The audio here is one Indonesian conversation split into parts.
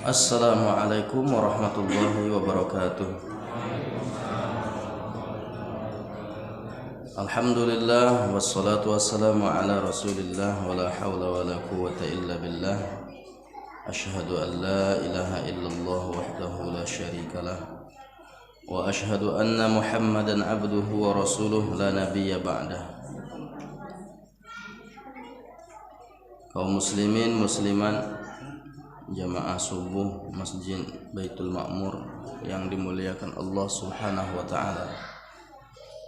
Assalamualaikum warahmatullahi wabarakatuh. Alhamdulillah wassalatu wassalamu ala Rasulillah wala haula wala quwwata illa billah. Asyhadu an la ilaha illallah wahdahu la syarikalah wa asyhadu anna Muhammadan abduhu wa rasuluh la nabiyya ba'dah. Kaum muslimin musliman jamaah subuh Masjid Baitul Ma'mur yang dimuliakan Allah Subhanahu wa taala.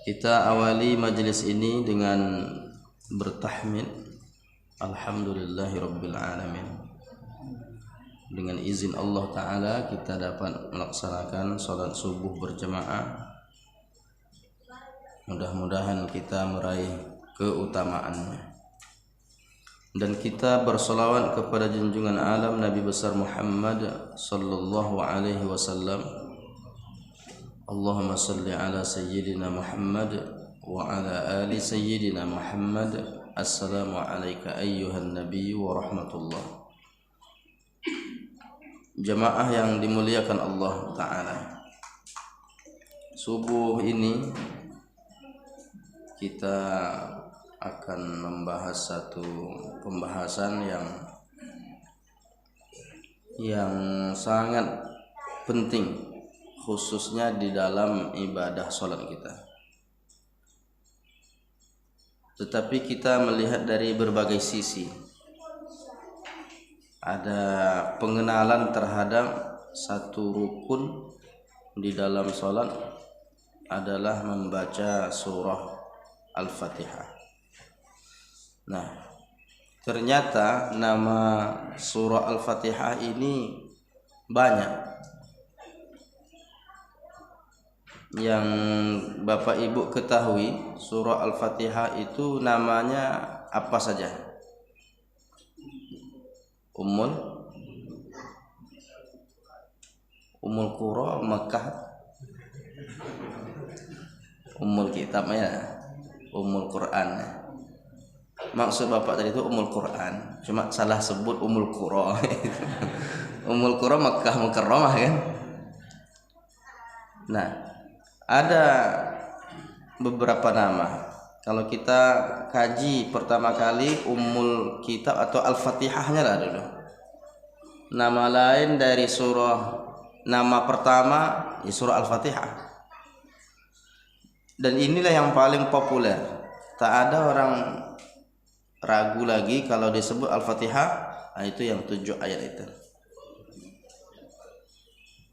Kita awali majelis ini dengan bertahmid alhamdulillahirabbil alamin. Dengan izin Allah taala kita dapat melaksanakan salat subuh berjamaah. Mudah-mudahan kita meraih keutamaannya. Dan kita bersolawat kepada junjungan alam Nabi besar Muhammad sallallahu alaihi wasallam. Allahumma salli ala sayyidina Muhammad wa ala ali sayyidina Muhammad. Assalamu alayka ayyuhan nabiy wa rahmatullah. Jamaah yang dimuliakan Allah taala, subuh ini kita akan membahas satu pembahasan yang sangat penting, khususnya di dalam ibadah sholat kita. Tetapi kita melihat dari berbagai sisi. Ada pengenalan terhadap satu rukun di dalam sholat adalah membaca surah Al-Fatihah. Nah, ternyata nama surah Al-Fatihah ini banyak. Yang Bapak Ibu ketahui, surah Al-Fatihah itu namanya apa saja? Ummul Qura, Makkah, Ummul Kitab ya, Ummul Quran. Maksud Bapak tadi itu Ummul Quran, cuma salah sebut Ummul Qura. Ummul Qura Makkah Mukarramah kan. Nah, ada beberapa nama. Kalau kita kaji pertama kali Ummul Kitab atau Al-Fatihahnya lah dulu. Nama lain dari surah, nama pertama ya surah Al-Fatihah. Dan inilah yang paling populer. Tak ada orang ragu lagi kalau disebut Al-Fatihah, nah itu yang 7 ayat itu.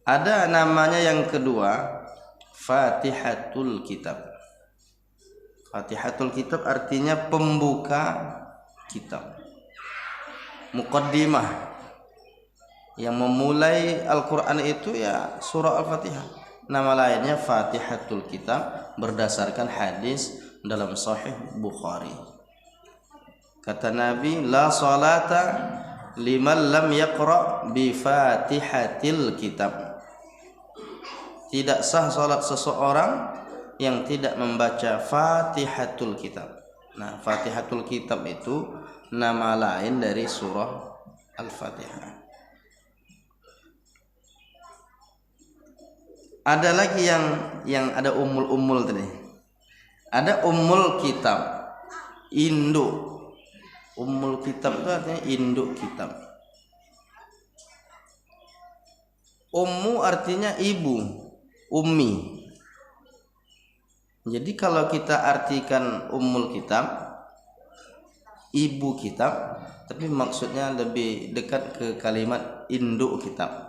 Ada namanya yang kedua, Fatihatul Kitab. Fatihatul Kitab artinya pembuka kitab, muqaddimah. Yang memulai Al-Quran itu ya surah Al-Fatihah. Nama lainnya Fatihatul Kitab berdasarkan hadis dalam Sahih Bukhari. Kata Nabi, la salata liman lam yaqra bi Fatihatil Kitab. Tidak sah salat seseorang yang tidak membaca Fatihatul Kitab. Nah, Fatihatul Kitab itu nama lain dari surah Al-Fatihah. Ada lagi yang ada ummul tadi. Ada Ummul Kitab, induk. Ummul Kitab itu artinya induk kitab. Ummu artinya ibu, ummi. Jadi kalau kita artikan Ummul Kitab, ibu kitab, tapi maksudnya lebih dekat ke kalimat induk kitab.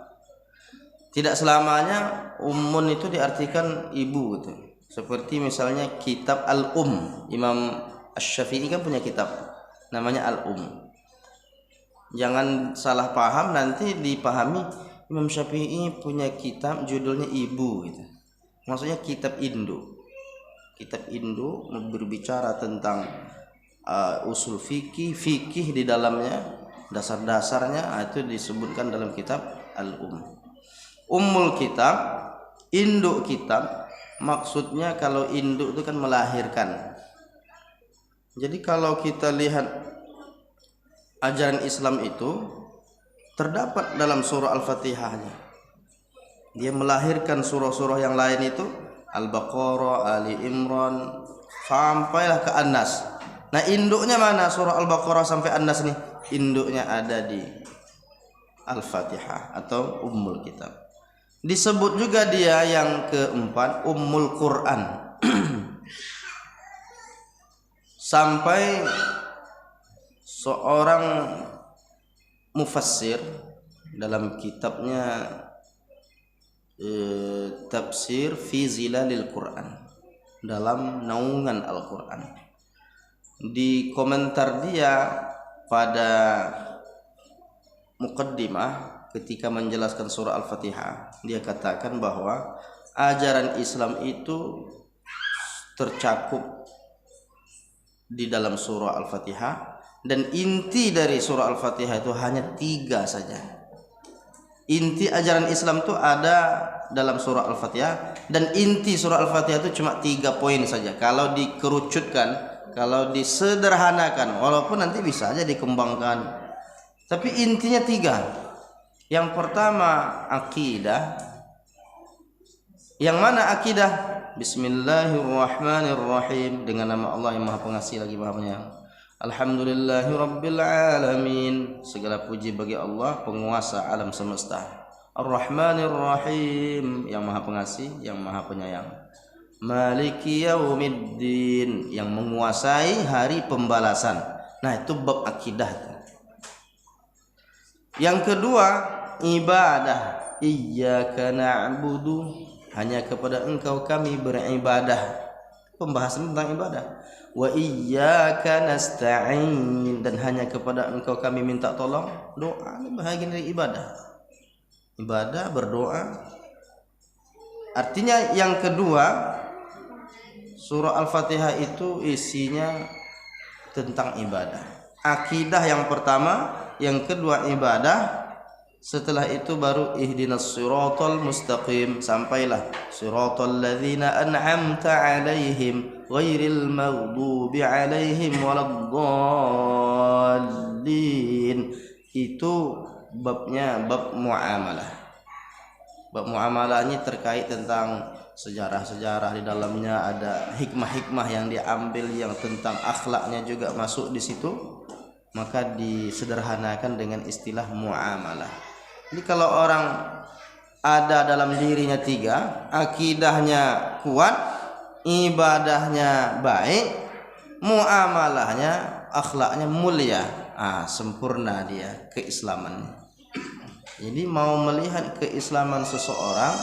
Tidak selamanya ummun itu diartikan ibu gitu. Seperti misalnya kitab Al-Um. Imam Asy-Syafi'i kan punya kitab namanya Al-Um. Jangan salah paham, nanti dipahami Imam Syafi'i punya kitab judulnya ibu gitu. Maksudnya kitab induk. Kitab induk berbicara tentang usul fikih di dalamnya, dasar-dasarnya, itu disebutkan dalam kitab Al-Um. Ummul Kitab, induk kitab, maksudnya kalau induk itu kan melahirkan. Jadi kalau kita lihat ajaran Islam itu terdapat dalam surah Al-Fatihahnya. Dia melahirkan surah-surah yang lain itu, Al-Baqarah, Ali Imran, sampailah ke An-Nas. Nah, induknya mana surah Al-Baqarah sampai An-Nas nih? Induknya ada di Al-Fatihah atau Ummul Kitab. Disebut juga dia yang keempat Ummul Quran. Sampai seorang mufassir dalam kitabnya Tafsir fi Zilalil Quran, dalam naungan Al-Quran, di komentar dia pada muqaddimah ketika menjelaskan surah Al-Fatihah, dia katakan bahwa ajaran Islam itu tercakup di dalam surah Al-Fatihah, dan inti dari surah Al-Fatihah itu hanya 3 saja. Inti ajaran Islam itu ada dalam surah Al-Fatihah, dan inti surah Al-Fatihah itu cuma 3 poin saja. Kalau dikerucutkan, kalau disederhanakan, walaupun nanti bisa aja dikembangkan, tapi intinya 3. Yang pertama akidah. Yang mana akidah? Bismillahirrahmanirrahim, dengan nama Allah yang Maha Pengasih lagi Maha Penyayang. Alhamdulillahirabbil alamin, segala puji bagi Allah penguasa alam semesta. Ar-Rahmanir-Rahim, yang Maha Pengasih, yang Maha Penyayang. Maliki yaumiddin, yang menguasai hari pembalasan. Nah, itu bab akidah. Yang kedua, ibadah. Iyyaka na'budu, hanya kepada Engkau kami beribadah. Pembahasan tentang ibadah. Wa iyyaka nasta'in, dan hanya kepada Engkau kami minta tolong. Doa ini bahagian dari ibadah. Ibadah, berdoa. Artinya yang kedua, surah Al-Fatihah itu isinya tentang ibadah. Akidah yang pertama, yang kedua ibadah. Setelah itu baru ihdinas siratal mustaqim, sampailah siratal ladzina an'amta 'alaihim ghairil maghdubi 'alaihim waladdallin. Itu babnya bab muamalah. Bab muamalah ini terkait tentang sejarah-sejarah, di dalamnya ada hikmah-hikmah yang diambil, yang tentang akhlaknya juga masuk di situ. Maka disederhanakan dengan istilah muamalah. Jadi kalau orang ada dalam dirinya 3, akidahnya kuat, ibadahnya baik, muamalahnya, akhlaknya mulia, sempurna dia keislamannya. Jadi mau melihat keislaman seseorang,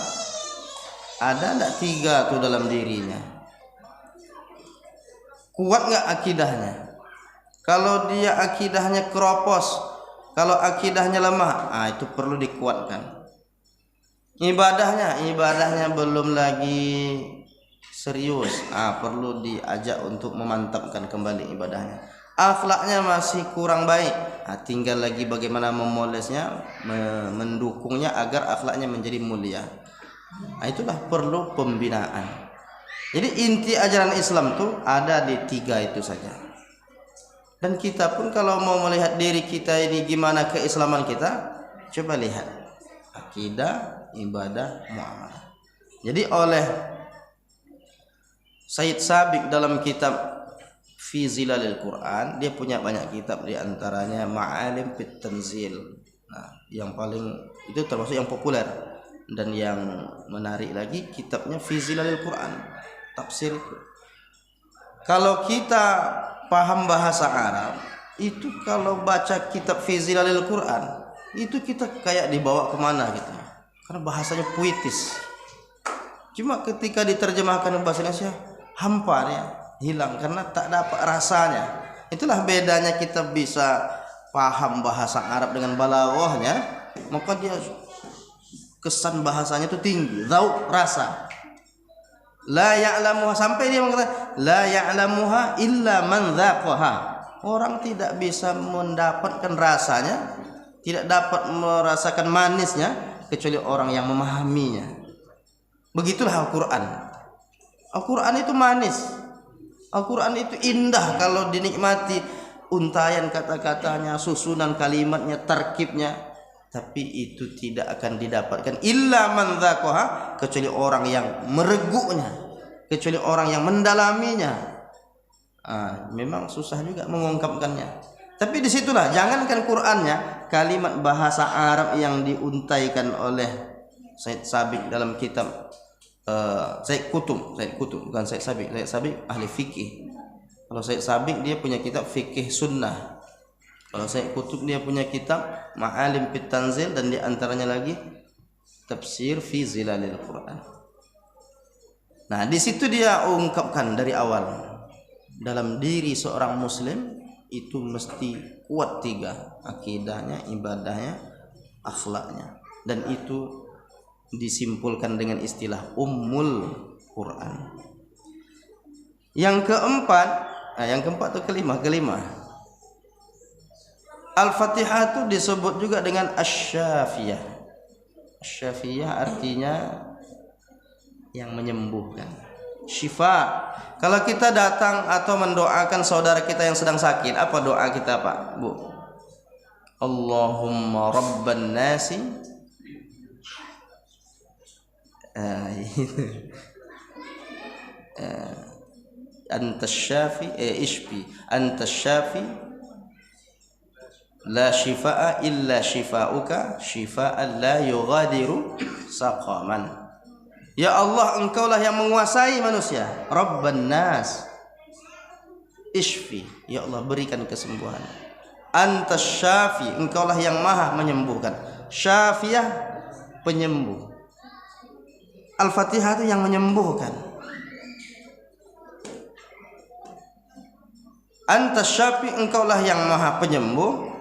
ada enggak 3 tuh dalam dirinya? Kuat enggak akidahnya? Kalau dia akidahnya keropos, kalau akidahnya lemah, itu perlu dikuatkan. Ibadahnya belum lagi serius, perlu diajak untuk memantapkan kembali ibadahnya. Akhlaknya masih kurang baik, tinggal lagi bagaimana memolesnya, mendukungnya agar akhlaknya menjadi mulia. Itulah perlu pembinaan. Jadi inti ajaran Islam tuh ada di 3 itu saja. Dan kita pun kalau mau melihat diri kita ini gimana keislaman kita, coba lihat akidah, ibadah, muamalah. Jadi oleh Said Sabiq dalam kitab Fi Zilalil Quran, dia punya banyak kitab, di antaranya Ma'alim fit Tanzil. Nah, yang paling itu termasuk yang populer, dan yang menarik lagi kitabnya Fi Zilalil Quran, tafsir itu. Kalau kita paham bahasa Arab, itu kalau baca kitab Fi Zilalil Quran, itu kita kayak dibawa kemana gitu, karena bahasanya puitis. Cuma ketika diterjemahkan ke bahasa Indonesia, hampa ya, hilang karena tak dapat rasanya. Itulah bedanya kita bisa paham bahasa Arab dengan balaghahnya, maka dia kesan bahasanya itu tinggi, zauq, rasa. La ya'lamuha, sampai dia mengatakan la ya'lamuha illa man dzaqaha. Orang tidak bisa mendapatkan rasanya, tidak dapat merasakan manisnya kecuali orang yang memahaminya. Begitulah Al-Qur'an. Al-Qur'an itu manis. Al-Qur'an itu indah kalau dinikmati, untayan kata-katanya, susunan kalimatnya, tarkibnya. tapi itu tidak akan didapatkan illa man dzaqaha, kecuali orang yang mereguknya, kecuali orang yang mendalaminya. Memang susah juga mengungkapkannya. Tapi disitulah, jangankan Qur'annya, kalimat bahasa Arab yang diuntaikan oleh Said Sabiq dalam kitab Said Kutub bukan Said Sabiq. Said Sabiq ahli fikih. Kalau Said Sabiq dia punya kitab fikih sunnah. Kalau Said Kutub dia punya kitab Ma'alim fit Tanzil, dan di antaranya lagi Tafsir fi Zilalil Quran. Nah, di situ dia ungkapkan dari awal, dalam diri seorang muslim itu mesti kuat 3, akidahnya, ibadahnya, akhlaknya, dan itu disimpulkan dengan istilah Ummul Quran. Yang keempat atau kelima, Al-Fatihah itu disebut juga dengan Asy-Syafiyah. Asy-Syafiyah artinya yang menyembuhkan. Syifa. Kalau kita datang atau mendoakan saudara kita yang sedang sakit, apa doa kita, Pak, Bu? Allahumma rabban nasi antas syafi ishfi antas syafi la shifaa illa shifauka shifaan la yughadiru saqaman. Ya Allah, engkaulah yang menguasai manusia. Rabban nas ishfi, ya Allah berikan kesembuhan. Antas syafi, engkaulah yang maha menyembuhkan. Syafiyah, penyembuh. Al-Fatihah itu yang menyembuhkan. Antas syafi, engkaulah yang maha penyembuh.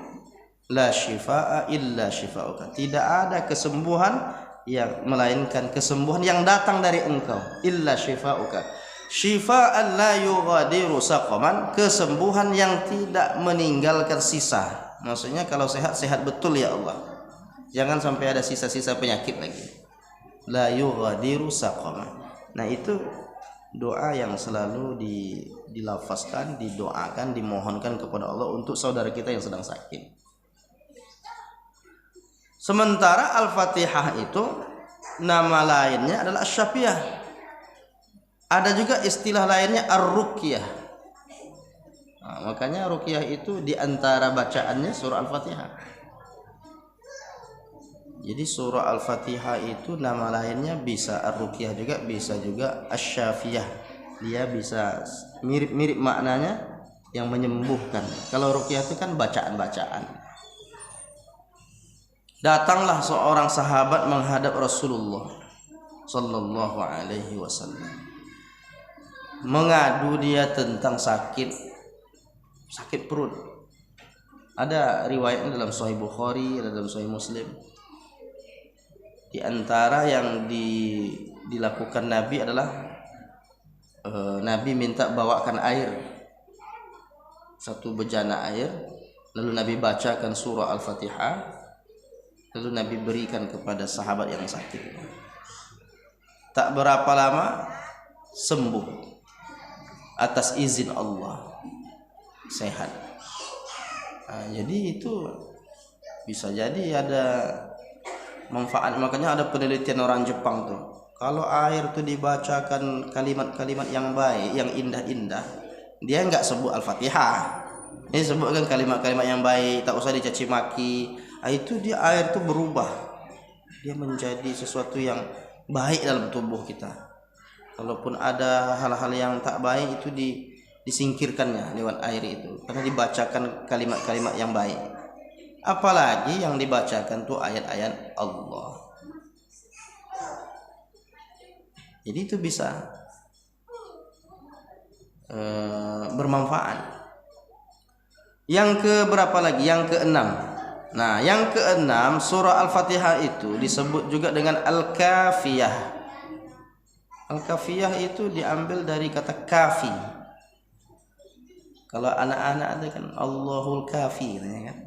La shifaa illa shifauka, tidak ada kesembuhan yang melainkan kesembuhan yang datang dari engkau. Illa shifauka, shifaan la yughadiru saqaman, kesembuhan yang tidak meninggalkan sisa. Maksudnya kalau sehat betul ya Allah, jangan sampai ada sisa-sisa penyakit lagi. La yughadiru saqaman. Nah, itu doa yang selalu dilafazkan, didoakan, dimohonkan kepada Allah untuk saudara kita yang sedang sakit. Sementara Al-Fatihah itu nama lainnya adalah Asy-Syafiyah. Ada juga istilah lainnya Ar-Ruqyah. Makanya Ruqyah itu diantara bacaannya surah Al-Fatihah. Jadi surah Al-Fatihah itu nama lainnya bisa Ar-Ruqyah juga, bisa juga Asy-Syafiyah. Dia bisa mirip-mirip maknanya, yang menyembuhkan. Kalau Ruqyah itu kan bacaan-bacaan. Datanglah seorang sahabat menghadap Rasulullah sallallahu alaihi wasallam. Mengadu dia tentang sakit perut. Ada riwayatnya dalam Sahih Bukhari, ada dalam Sahih Muslim. Di antara yang dilakukan Nabi adalah Nabi minta bawakan air, 1 bejana air, lalu Nabi bacakan surah Al-Fatihah, lalu Nabi berikan kepada sahabat yang sakit. Tak berapa lama sembuh atas izin Allah, sehat. Jadi itu bisa jadi ada manfaat. Makanya ada penelitian orang Jepang tuh, kalau air tuh dibacakan kalimat-kalimat yang baik, yang indah-indah, dia nggak sebut Al-Fatihah, ini sebutkan kalimat-kalimat yang baik, tak usah dicaci maki. Itu dia, air itu berubah, dia menjadi sesuatu yang baik dalam tubuh kita. Kalaupun ada hal-hal yang tak baik itu disingkirkannya lewat air itu, karena dibacakan kalimat-kalimat yang baik. Apalagi yang dibacakan tuh ayat-ayat Allah. Jadi itu bisa bermanfaat. Yang ke berapa lagi? Yang keenam. Nah, yang keenam, surah Al-Fatihah itu disebut juga dengan Al-Kafiyah. Al-Kafiyah itu diambil dari kata kafi. Kalau anak-anak ada kan Allahul Kafi, kan?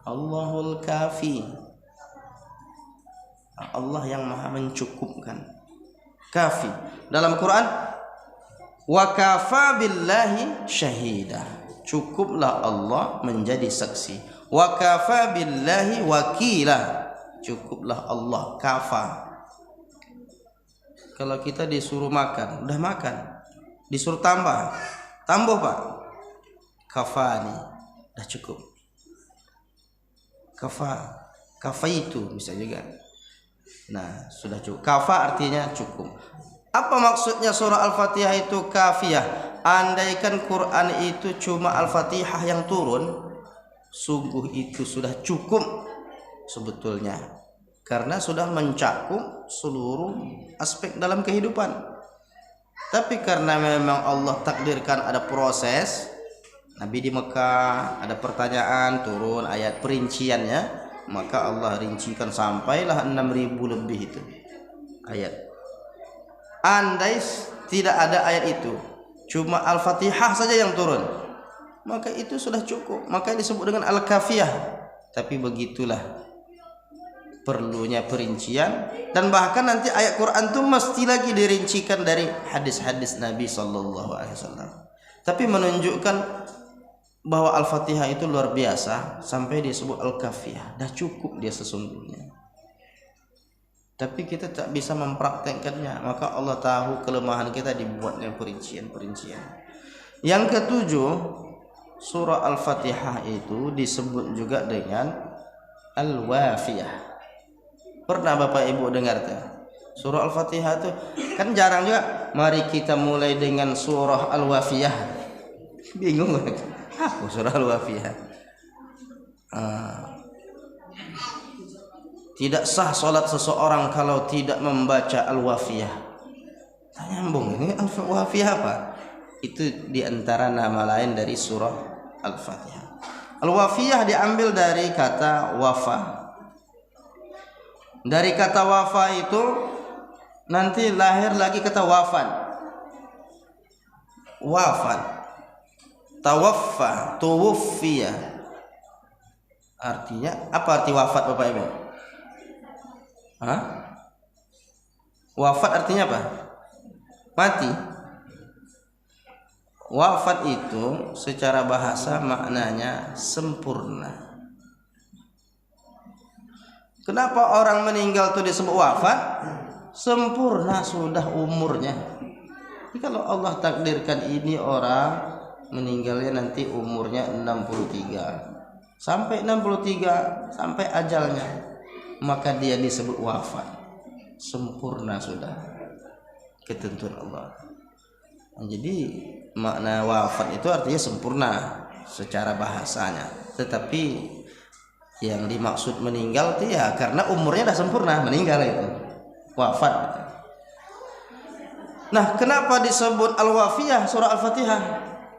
Allahul Kafi, Allah yang maha mencukupkan. Kafi dalam Quran, wa kafa billahi syahida, cukuplah Allah menjadi saksi. Wa kafa billahi wakila. Cukuplah Allah, kafa. Kalau kita disuruh makan, udah makan. Disuruh tambah Pak. Kafani, udah cukup. Kafa itu bisa juga. Nah, sudah cukup. Kafa artinya cukup. Apa maksudnya surah Al-Fatihah itu kafiyah? Andaikan Quran itu cuma Al-Fatihah yang turun, sungguh itu sudah cukup sebetulnya, karena sudah mencakup seluruh aspek dalam kehidupan. Tapi karena memang Allah takdirkan ada proses, Nabi di Mekah ada pertanyaan, turun ayat perinciannya, maka Allah rincikan sampailah 6.000 lebih itu ayat. Andai tidak ada ayat itu, cuma Al-Fatihah saja yang turun, maka itu sudah cukup, maka disebut dengan Al-Kafiyah. Tapi begitulah perlunya perincian, dan bahkan nanti ayat Quran itu mesti lagi dirincikan dari hadis-hadis Nabi SAW. Tapi menunjukkan bahwa Al-Fatihah itu luar biasa sampai disebut Al-Kafiyah, dah cukup dia sesungguhnya. Tapi kita tak bisa mempraktekkannya, maka Allah tahu kelemahan kita, dibuatnya perincian-perincian. Yang ketujuh, surah Al-Fatihah itu disebut juga dengan Al-Wafiyah. Pernah Bapak Ibu dengar tuh? Surah Al-Fatihah itu kan jarang juga. Mari kita mulai dengan surah Al-Wafiyah. Bingung kan? Apa surah Al-Wafiyah? Tidak sah solat seseorang kalau tidak membaca Al-Wafiyah. Nyambung, ini Al-Wafiyah apa? Itu diantara nama lain dari surah Al-Fatihah. Al-Wafiyah diambil dari kata wafa. Dari kata wafa itu nanti lahir lagi kata wafat. Wafat, tawaffa, tuwuffiya. Artinya apa arti wafat Bapak Ibu? Wafat artinya apa? Mati. Wafat itu secara bahasa maknanya sempurna. Kenapa orang meninggal itu disebut wafat? Sempurna sudah umurnya. Jadi kalau Allah takdirkan ini orang meninggalnya nanti umurnya 63 sampai 63 sampai ajalnya, maka dia disebut wafat. Sempurna sudah ketentuan Allah. Jadi makna wafat itu artinya sempurna secara bahasanya. Tetapi yang dimaksud meninggal itu ya karena umurnya dah sempurna, meninggal itu wafat. Nah, kenapa disebut Al-Wafiyah surah Al-Fatihah?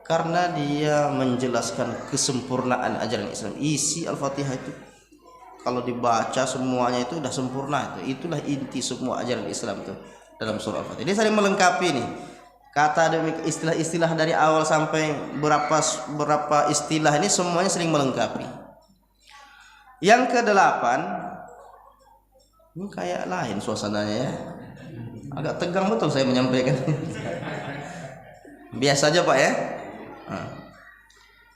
Karena dia menjelaskan kesempurnaan ajaran Islam. Isi Al-Fatihah itu kalau dibaca semuanya itu sudah sempurna. Itulah inti semua ajaran Islam itu dalam surah Al-Fatihah. Dia saling melengkapi nih. Kata demi istilah-istilah dari awal sampai berapa istilah ini semuanya saling melengkapi. Yang kedelapan, ini kayak lain suasananya ya. Agak tegang betul saya menyampaikan. Biasa aja Pak ya.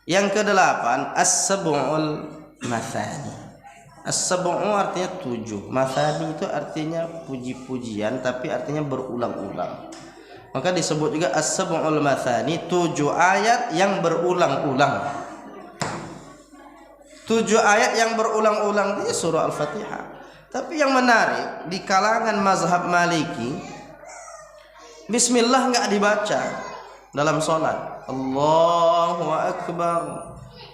Yang kedelapan, as-sab'ul mathani. As-sab'u artinya 7, mathani itu artinya puji-pujian, tapi artinya berulang-ulang. Maka disebut juga as-sab'ul mathani, 7 ayat yang berulang-ulang. 7 ayat yang berulang-ulang di surah Al-Fatihah. Tapi yang menarik di kalangan mazhab Maliki, bismillah enggak dibaca dalam sholat. Allahu Akbar,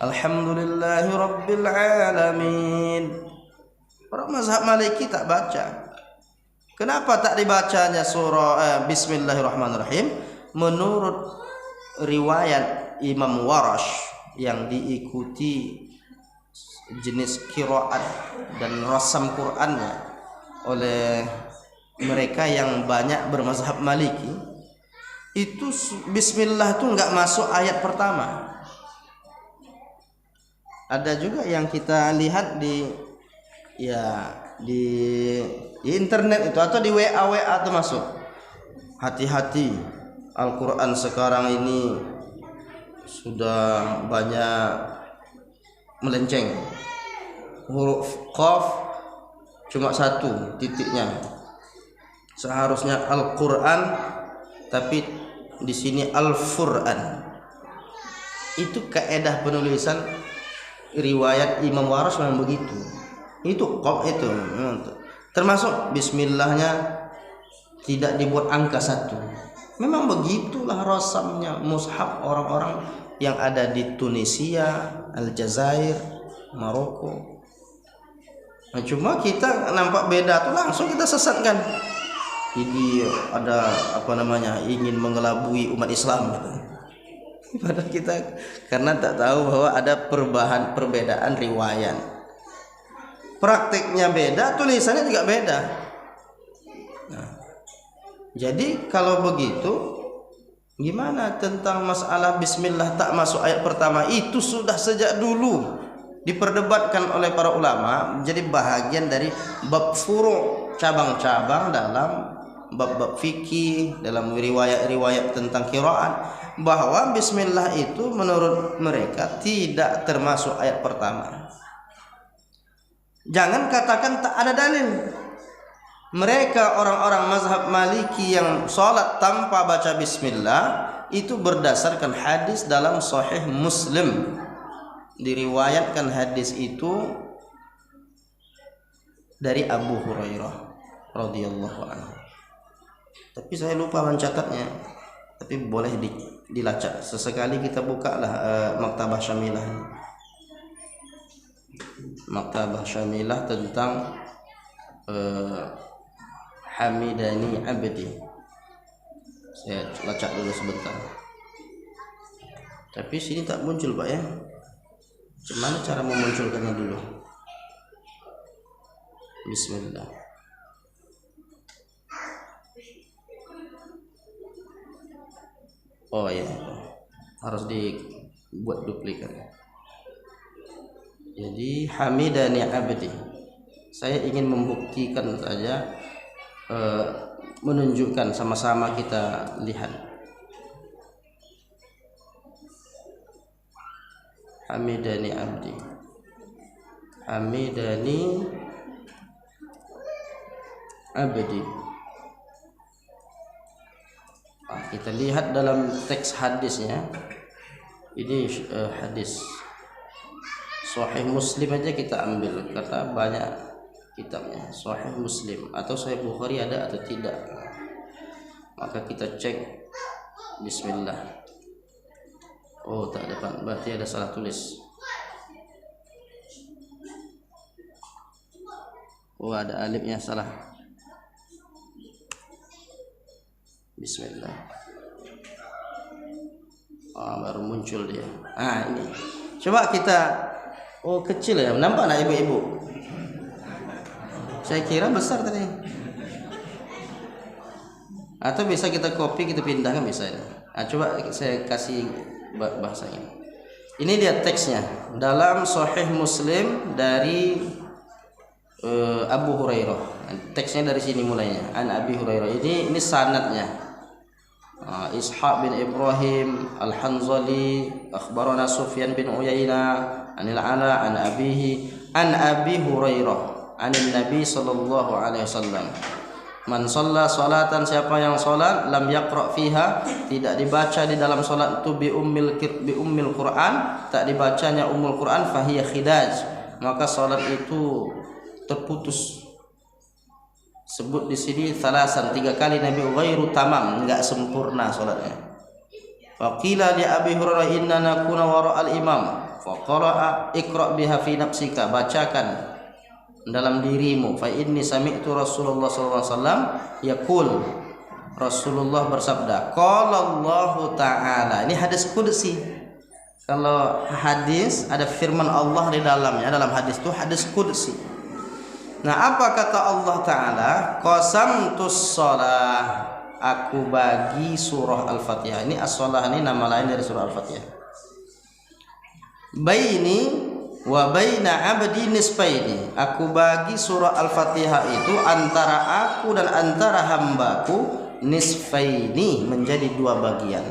alhamdulillahi rabbil alamin. Orang mazhab Maliki tak baca. Kenapa tak dibacanya surah Bismillahirrahmanirrahim? Menurut riwayat Imam Warash yang diikuti jenis qiraat dan rasam Qur'annya oleh mereka yang banyak bermazhab Maliki, itu bismillah itu enggak masuk ayat pertama. Ada juga yang kita lihat di internet itu atau di WA itu masuk. Hati-hati, Al-Qur'an sekarang ini sudah banyak melenceng. Huruf qaf cuma satu titiknya. Seharusnya Al-Qur'an, tapi di sini Al-Fur'an. Itu kaedah penulisan riwayat Imam Waras memang begitu. Itu qaf itu. Termasuk bismillahnya tidak dibuat angka satu. Memang begitulah rasamnya mushaf orang-orang yang ada di Tunisia, Aljazair, Maroko. Nah, cuma kita nampak beda tuh langsung kita sesatkan. Ini ada ingin mengelabui umat Islam gitu. Padahal kita karena tak tahu bahwa ada perbedaan riwayat. Praktiknya beda, tulisannya juga beda. Nah, jadi kalau begitu gimana tentang masalah bismillah tak masuk ayat pertama? Itu sudah sejak dulu diperdebatkan oleh para ulama, menjadi bahagian dari bab furu', cabang-cabang dalam bab-bab fikih, dalam riwayat-riwayat tentang qiraat, bahwa bismillah itu menurut mereka tidak termasuk ayat pertama. Jangan katakan tak ada dalil. Mereka orang-orang mazhab Maliki yang sholat tanpa baca bismillah itu berdasarkan hadis dalam Sahih Muslim. Diriwayatkan hadis itu dari Abu Hurairah radhiyallahu anhu. Tapi saya lupa mencatatnya. Tapi boleh dilacak. Sesekali kita bukalah Maktabah Syamilah. Maktabah Syamilah tentang Hamidani Abdi. Saya lacak dulu sebentar. Tapi sini tak muncul, Pak ya. Gimana cara memunculkannya dulu? Bismillah. Oh ya, harus dibuat duplikat. Jadi Hamidani Abdi. Saya ingin membuktikan saja, menunjukkan sama-sama kita lihat. Hamidani Abdi. Hamidani Abdi. Kita lihat dalam teks hadisnya. Ini hadis Sahih Muslim aja kita ambil karena banyak kitabnya. Sahih Muslim atau Sahih Bukhari ada atau tidak. Maka kita cek. Bismillah. Oh, tak dapat, berarti ada salah tulis. Oh, ada alifnya salah. Bismillah. Oh, baru muncul dia. Ini. Coba kita. Oh, kecil ya. Nampak nak ibu-ibu? Saya kira besar tadi. Atau bisa kita copy, kita pindahkan bisa ya. Coba saya kasih bahasanya. Ini dia teksnya dalam Sahih Muslim dari Abu Hurairah. Teksnya dari sini mulainya. An Abi Hurairah. Ini sanadnya. Ishaq bin Ibrahim Al-Hanzali akhbarana Sufyan bin Uyainah anil Ala an abihi an Abi Hurairah anin Nabi sallallahu alaihi wasallam. Man shalla salatan, siapa yang salat lam yaqra fiha, tidak dibaca di dalam salat itu bi ummil Quran, tak dibacanya ummul Quran, fahiya khidaj, maka salat itu terputus. Sebut di sini salasan, 3 kali Nabi, ghairu tamam, enggak sempurna salatnya. Faqila li Abi Hurairah inna nakuna wara al-imam faqara'a iqra biha fi nafsika, bacakan dalam dirimu. Fa inni sami'tu Rasulullah sallallahu alaihi wasallam yaqul, Rasulullah bersabda, qala Allah taala. Ini hadis qudsi. Kalau hadis ada firman Allah di dalamnya, dalam hadis itu hadis qudsi. Nah, apa kata Allah taala? Qasamtus shalah, aku bagi surah Al-Fatihah. Ini as-shalah ini nama lain dari surah Al-Fatihah. Baini wa baina abdi nisfaini, aku bagi surah Al-Fatihah itu antara aku dan antara hambaku nisfaini, menjadi 2 bagian.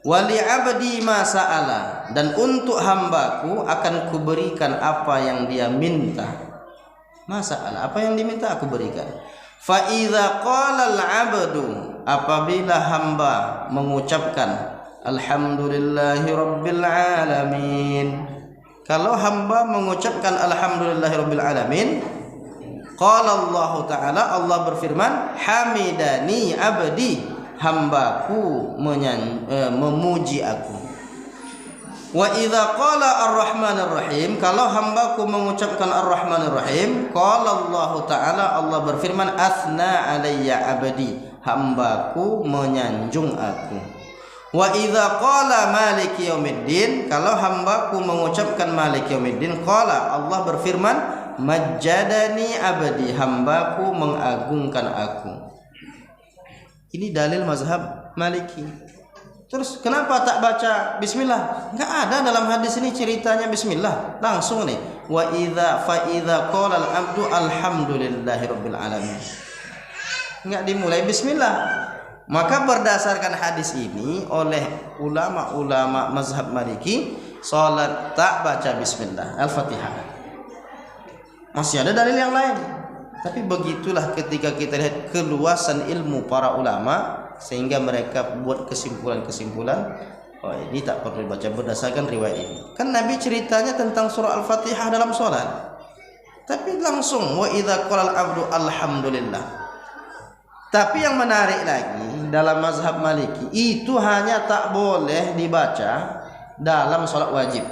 Wali abdi ma sa'ala, dan untuk hambaku akan kuberikan apa yang dia minta. Masalah apa yang diminta aku berikan. Fa idza qala al-'abdu, apabila hamba mengucapkan alhamdulillahi rabbil alamin, kalau hamba mengucapkan alhamdulillahi rabbil alamin, qala Allah taala, Allah berfirman, hamidani abdi, hambaku memuji aku. Wa idza qala ar-rahmanir rahim, kalau hambaku mengucapkan ar-rahmanir rahim, qala Allah taala, Allah berfirman, asna alayya abdi, hambaku menyanjung aku. Wa idza qala maliki yaumiddin, kalau hambaku mengucapkan maliki yaumiddin, qala, Allah berfirman, majjadani abdi, hambaku mengagungkan aku. Ini dalil mazhab Maliki. Terus kenapa tak baca bismillah? Enggak ada dalam hadis ini ceritanya bismillah. Langsung nih, wa idza fa idza qala al-abdu alhamdulillahi rabbil alamin. Enggak dimulai bismillah. Maka berdasarkan hadis ini oleh ulama-ulama mazhab Maliki, salat tak baca bismillah, Al-Fatihah. Masih ada dalil yang lain. Tapi begitulah ketika kita lihat keluasan ilmu para ulama, sehingga mereka buat kesimpulan-kesimpulan, oh ini tak perlu dibaca berdasarkan riwayat ini. Kan Nabi ceritanya tentang surah Al-Fatihah dalam sholat, tapi langsung wa idza qala al-abdu alhamdulillah. Tapi yang menarik lagi, dalam mazhab Maliki itu hanya tak boleh dibaca dalam sholat wajib.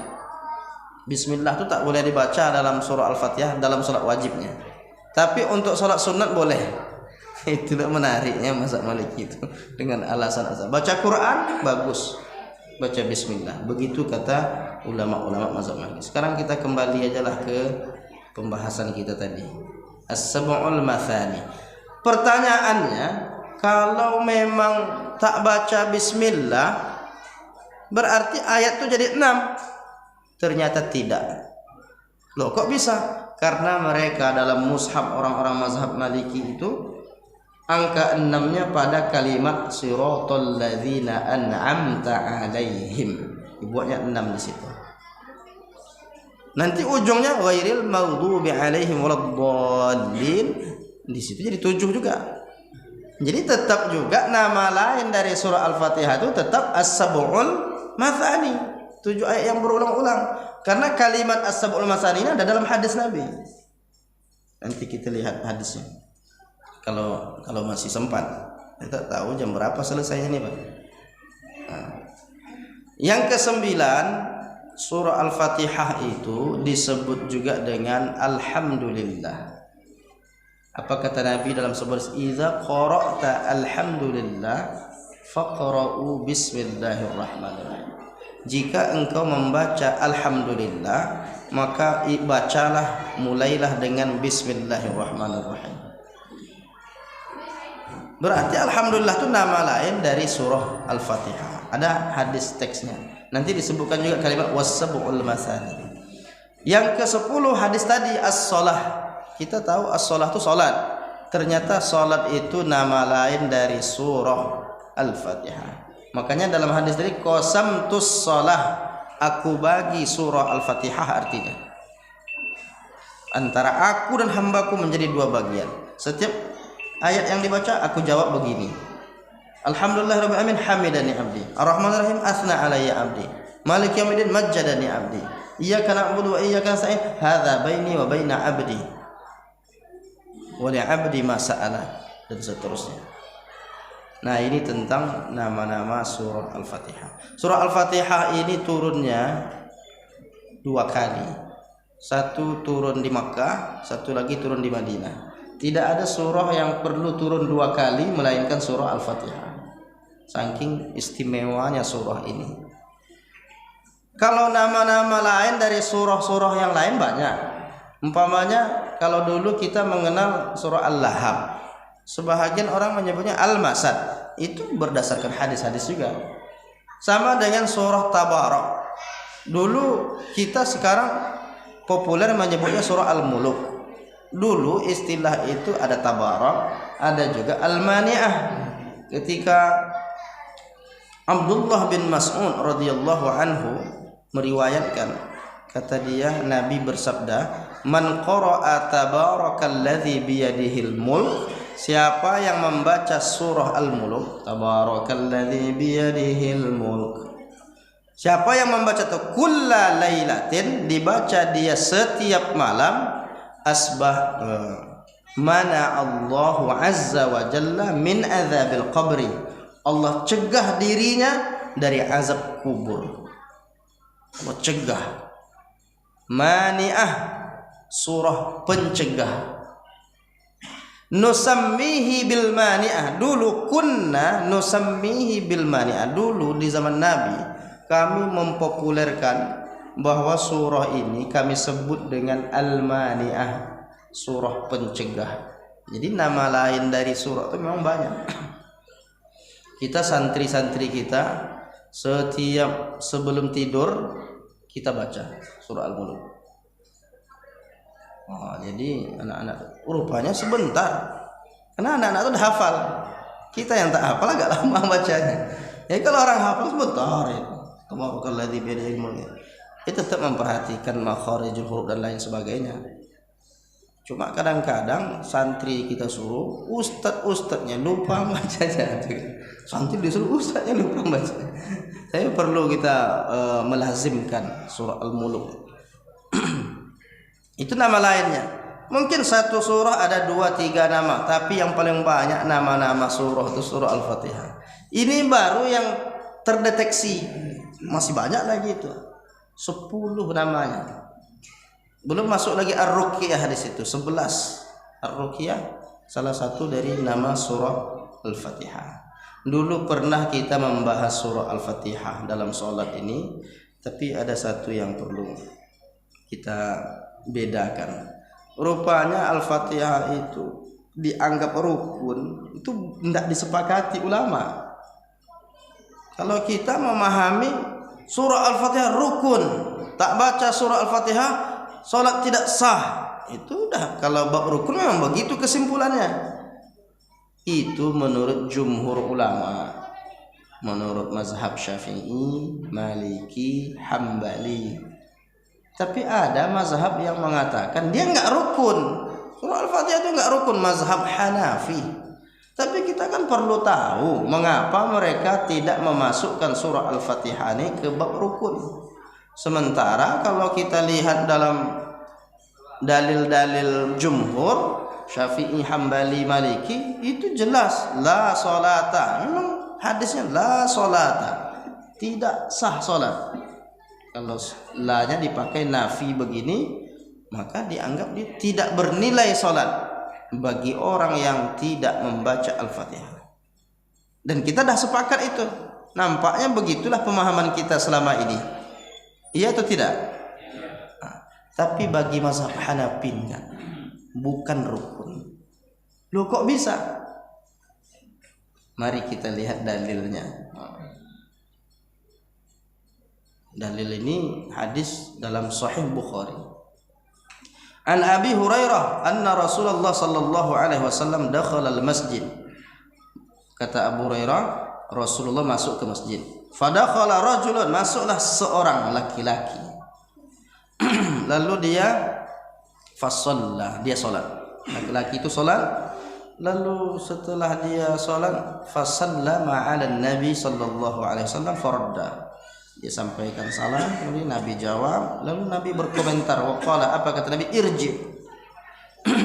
Bismillah itu tak boleh dibaca dalam surah Al-Fatihah dalam sholat wajibnya. Tapi untuk sholat sunat boleh. Itulah menariknya mazhab Maliki itu, dengan alasan baca Quran bagus, baca bismillah. Begitu kata ulama-ulama mazhab Maliki. Sekarang kita kembali ajalah ke pembahasan kita tadi, as-sab'ul mathani. Pertanyaannya, kalau memang tak baca bismillah berarti ayat itu jadi 6. Ternyata tidak. Loh kok bisa? Karena mereka dalam mushaf orang-orang mazhab Maliki itu angka 6-nya pada kalimat siratal ladzina an'amta 'alaihim. Dibuatnya 6 di situ. Nanti ujungnya ghairil maghdubi 'alaihim waladdallin. Di situ jadi 7 juga. Jadi tetap juga nama lain dari surah Al-Fatihah itu tetap as-sab'ul mathani. 7 ayat yang berulang-ulang. Karena kalimat as-sab'ul mathani ini ada dalam hadis Nabi. Nanti kita lihat hadisnya. Kalau masih sempat, kita tahu jam berapa selesainya nih Pak. Nah. Yang ke-9, surah Al-Fatihah itu disebut juga dengan alhamdulillah. Apa kata Nabi dalam sebuah idza qara'ta alhamdulillah faqra'u bismillahirrahmanirrahim. Jika engkau membaca alhamdulillah, maka bacalah, mulailah dengan bismillahirrahmanirrahim. Berarti alhamdulillah itu nama lain dari surah Al-Fatihah. Ada hadis teksnya. Nanti disebutkan juga kalimat was-sab'ul mathani. Yang ke-10 hadis tadi as-shalah. Kita tahu as-shalah itu salat. Ternyata salat itu nama lain dari surah Al-Fatihah. Makanya dalam hadis tadi qasamtus shalah, aku bagi surah Al-Fatihah, artinya antara aku dan hambaku menjadi 2 bagian. Setiap ayat yang dibaca aku jawab begini, alhamdulillahirabbil alamin hamidani abdi, arrahmanir rahim asna alayya abdi, maliki yaumiddin majjadani abdi, iyyaka na'budu wa iyyaka nasta'in, hadza baini wa baina abdi wa li abdi ma sa'ala, dan seterusnya. Nah, ini tentang nama-nama surah Al-Fatihah. Surah Al-Fatihah ini turunnya 2 kali. Satu turun di Makkah, satu lagi turun di Madinah. Tidak ada surah yang perlu turun 2 kali melainkan surah Al-Fatihah. Saking istimewanya surah ini. Kalau nama-nama lain dari surah-surah yang lain banyak. Umpamanya kalau dulu kita mengenal surah Al-Lahab, sebahagian orang menyebutnya Al-Masad. Itu berdasarkan hadis-hadis juga. Sama dengan surah Tabarak. Dulu kita sekarang populer menyebutnya surah Al-Muluk. Dulu istilah itu ada Tabarak, ada juga Al-Mani'ah. Ketika Abdullah bin Mas'ud radhiyallahu anhu meriwayatkan, kata dia Nabi bersabda, man qara'a tabarakalladzi biyadihil mulk, siapa yang membaca surah Al-Mulk, tabarakalladzi biyadihil mulk, siapa yang membaca itu kulla lailatin, dibaca dia setiap malam, asbah mana Allahu azza wa jalla min adzabil qabri, Allah cegah dirinya dari azab kubur. Allah cegah. Mani'ah, surah pencegah. Nusammihi bil mani'ah, dulu kunna nusammihi bil mani'ah, dulu di zaman Nabi kami mempopulerkan bahwa surah ini kami sebut dengan al-mani'ah, surah pencegah. Jadi nama lain dari surah itu memang banyak. Kita santri-santri kita setiap sebelum tidur kita baca surah Al-Mulk. Jadi anak-anak rupanya sebentar, karena anak-anak itu udah hafal. Kita yang tak hafal agak lama bacanya. Ya kalau orang hafal sebentar ya. Tabarakalladzi biyadihil mulk. Itu tetap memperhatikan makharijul huruf dan lain sebagainya. Cuma kadang-kadang santri kita suruh, ustadznya lupa bacanya. Santri disuruh, ustadznya lupa baca. Saya perlu kita melazimkan surah Al-Mulk. Itu nama lainnya. Mungkin satu surah ada 2-3 nama, tapi yang paling banyak nama-nama surah itu surah Al-Fatihah. Ini baru yang terdeteksi. Masih banyak lagi itu. 10 namanya. Belum masuk lagi Ar-Ruqyah di situ, 11. Ar-Ruqyah salah satu dari nama surah Al-Fatihah. Dulu pernah kita membahas surah Al-Fatihah dalam sholat ini, tapi ada satu yang perlu kita bedakan. Rupanya Al-Fatihah itu dianggap rukun, itu tidak disepakati ulama. Kalau kita memahami surah Al-Fatihah rukun, tak baca surah Al-Fatihah salat tidak sah, itu udah. Kalau bab rukun memang begitu kesimpulannya. Itu menurut jumhur ulama, menurut mazhab Syafi'i, Maliki, Hambali. Tapi ada mazhab yang mengatakan dia enggak rukun. Surah Al-Fatihah itu enggak rukun, mazhab Hanafi. Tapi kita kan perlu tahu mengapa mereka tidak memasukkan surah Al-Fatihah ini ke bab rukun. Sementara kalau kita lihat dalam dalil-dalil jumhur Syafi'i, Hambali, Maliki, itu jelas la sholata. Memang hadisnya la sholata, tidak sah sholat. Kalau la-nya dipakai nafi begini, maka dianggap dia tidak bernilai sholat bagi orang yang tidak membaca Al-Fatihah. Dan kita dah sepakat itu. Nampaknya begitulah pemahaman kita selama ini. Iya atau tidak? Tapi bagi mazhab Hanafi bukan rukun. Loh kok bisa? Mari kita lihat dalilnya. Dalil ini hadis dalam Sahih Bukhari. An Abi Hurairah anna Rasulullah sallallahu alaihi wasallam dakhala al-masjid. Kata Abu Hurairah, Rasulullah masuk ke masjid. Fadakhala rajulun, masuklah seorang laki-laki. Lalu dia fasalla, dia salat. Laki-laki itu salat. Lalu setelah dia salat, fasallama 'ala Nabi sallallahu alaihi wasallam faradda. Dia sampaikan salam, kemudian Nabi jawab, lalu Nabi berkomentar, waqala, apa kata Nabi? Irji.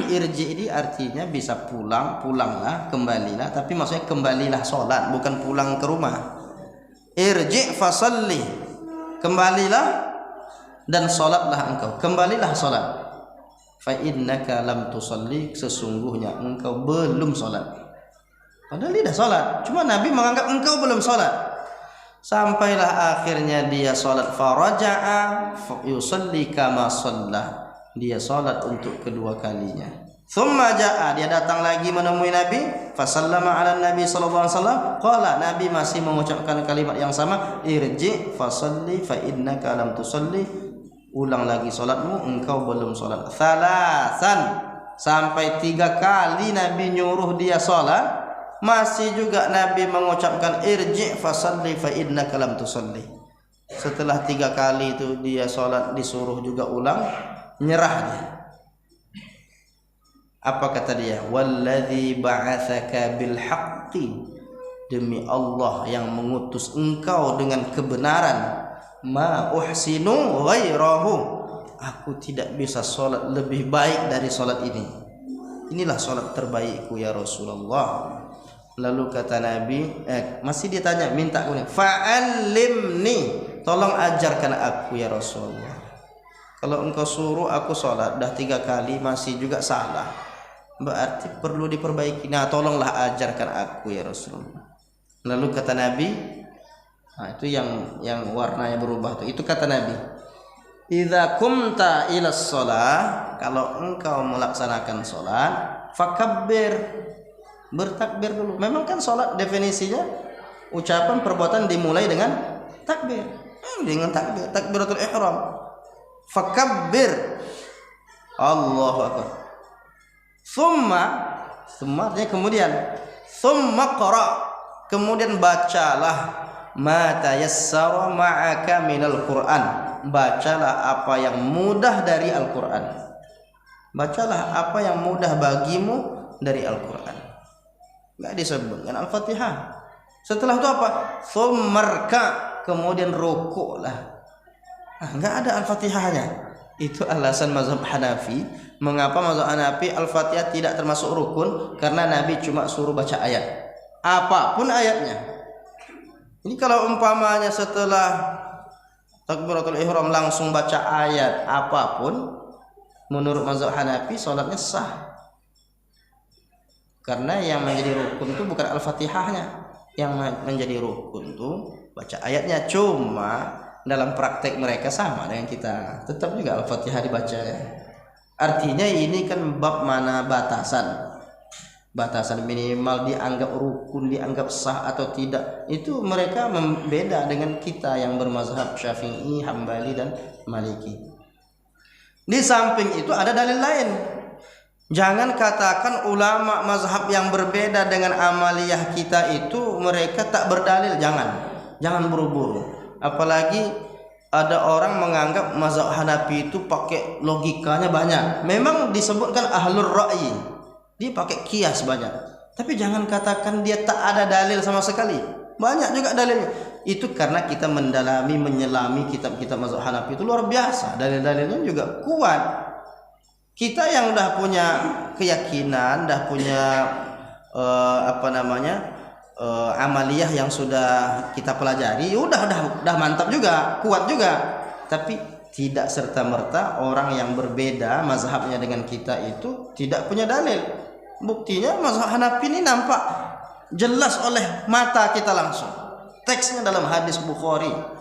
Irji ini artinya bisa pulang, pulanglah, kembalilah, tapi maksudnya kembalilah salat, bukan pulang ke rumah. Irji fasalli, kembalilah dan salatlah engkau, kembalilah salat. Fa innaka lam tusalli, sesungguhnya engkau belum salat. Padahal dia dah salat, cuma Nabi menganggap engkau belum salat. Sampailah akhirnya dia salat, faraja'a yusalli kama shalla, dia salat untuk kedua kalinya. Thumma ja'a, dia datang lagi menemui Nabi, fasallama 'ala Nabi sallallahu alaihi wasallam, qala, Nabi masih mengucapkan kalimat yang sama, irji fasalli fa innaka lam tusalli, ulang lagi salatmu, engkau belum salat. Thalasan, sampai 3 kali Nabi nyuruh dia salat. masih juga Nabi mengucapkan irji' fasalli fa innaka lam tusalli. Setelah 3 kali itu dia sholat disuruh juga ulang, nyerah dia. Apa kata dia? Walladzi ba'atsaka bil haqqi, demi Allah yang mengutus engkau dengan kebenaran, ma uhsinu ghairahu, aku tidak bisa sholat lebih baik dari sholat ini. Inilah sholat terbaikku ya Rasulullah. Lalu kata Nabi, masih ditanya, minta kuning, fa'allimni, tolong ajarkan aku ya Rasulullah. Kalau engkau suruh aku sholat dah 3 kali masih juga salah, berarti perlu diperbaiki. Nah, tolonglah ajarkan aku ya Rasulullah. Lalu kata Nabi, nah itu yang warnanya berubah tuh. Itu kata Nabi, idza kumta ila shalah, kalau engkau melaksanakan sholat, fakabbir, bertakbir dulu. Memang kan sholat definisinya ucapan perbuatan dimulai dengan takbir, dengan takbir, takbiratul ihram. Fakabbir, Allahu akbar. Summa artinya kemudian, summa qara, kemudian bacalah ma tayassara ma'aka minal Qur'an, bacalah apa yang mudah dari Al-Qur'an. Bacalah apa yang mudah bagimu dari Al-Qur'an. Enggak disebutkan Al-Fatihah. Setelah itu apa? Tsummarka, kemudian rukuklah. Enggak ada Al-Fatihahnya. Itu alasan mazhab Hanafi, mengapa mazhab Hanafi Al-Fatihah tidak termasuk rukun, karena Nabi cuma suruh baca ayat. Apapun ayatnya. Ini kalau umpamanya setelah takbiratul ihram langsung baca ayat apapun, menurut mazhab Hanafi salatnya sah. Karena yang menjadi rukun itu bukan Al-Fatihahnya, yang menjadi rukun itu baca ayatnya. Cuma dalam praktek mereka sama dengan kita, tetap juga Al-Fatihah dibaca ya. Artinya ini kan bab mana batasan minimal dianggap rukun, dianggap sah atau tidak, itu mereka membeda dengan kita yang bermazhab Syafi'i, Hambali dan Maliki. Di samping itu ada dalil lain. Jangan katakan ulama mazhab yang berbeda dengan amaliyah kita itu mereka tak berdalil. Jangan buru-buru. Apalagi ada orang menganggap mazhab Hanafi itu pakai logikanya banyak. Memang disebutkan ahlur ra'yi, dia pakai kias banyak. Tapi jangan katakan dia tak ada dalil sama sekali. Banyak juga dalilnya. Itu karena kita mendalami, menyelami kitab-kitab mazhab Hanafi itu luar biasa. Dalil-dalilnya juga kuat. Kita yang dah punya keyakinan, dah punya amaliyah yang sudah kita pelajari, udah mantap juga, kuat juga. Tapi tidak serta-merta orang yang berbeda mazhabnya dengan kita itu tidak punya dalil. Buktinya mazhab Hanafi ini nampak jelas oleh mata kita langsung. Teksnya dalam hadis Bukhari.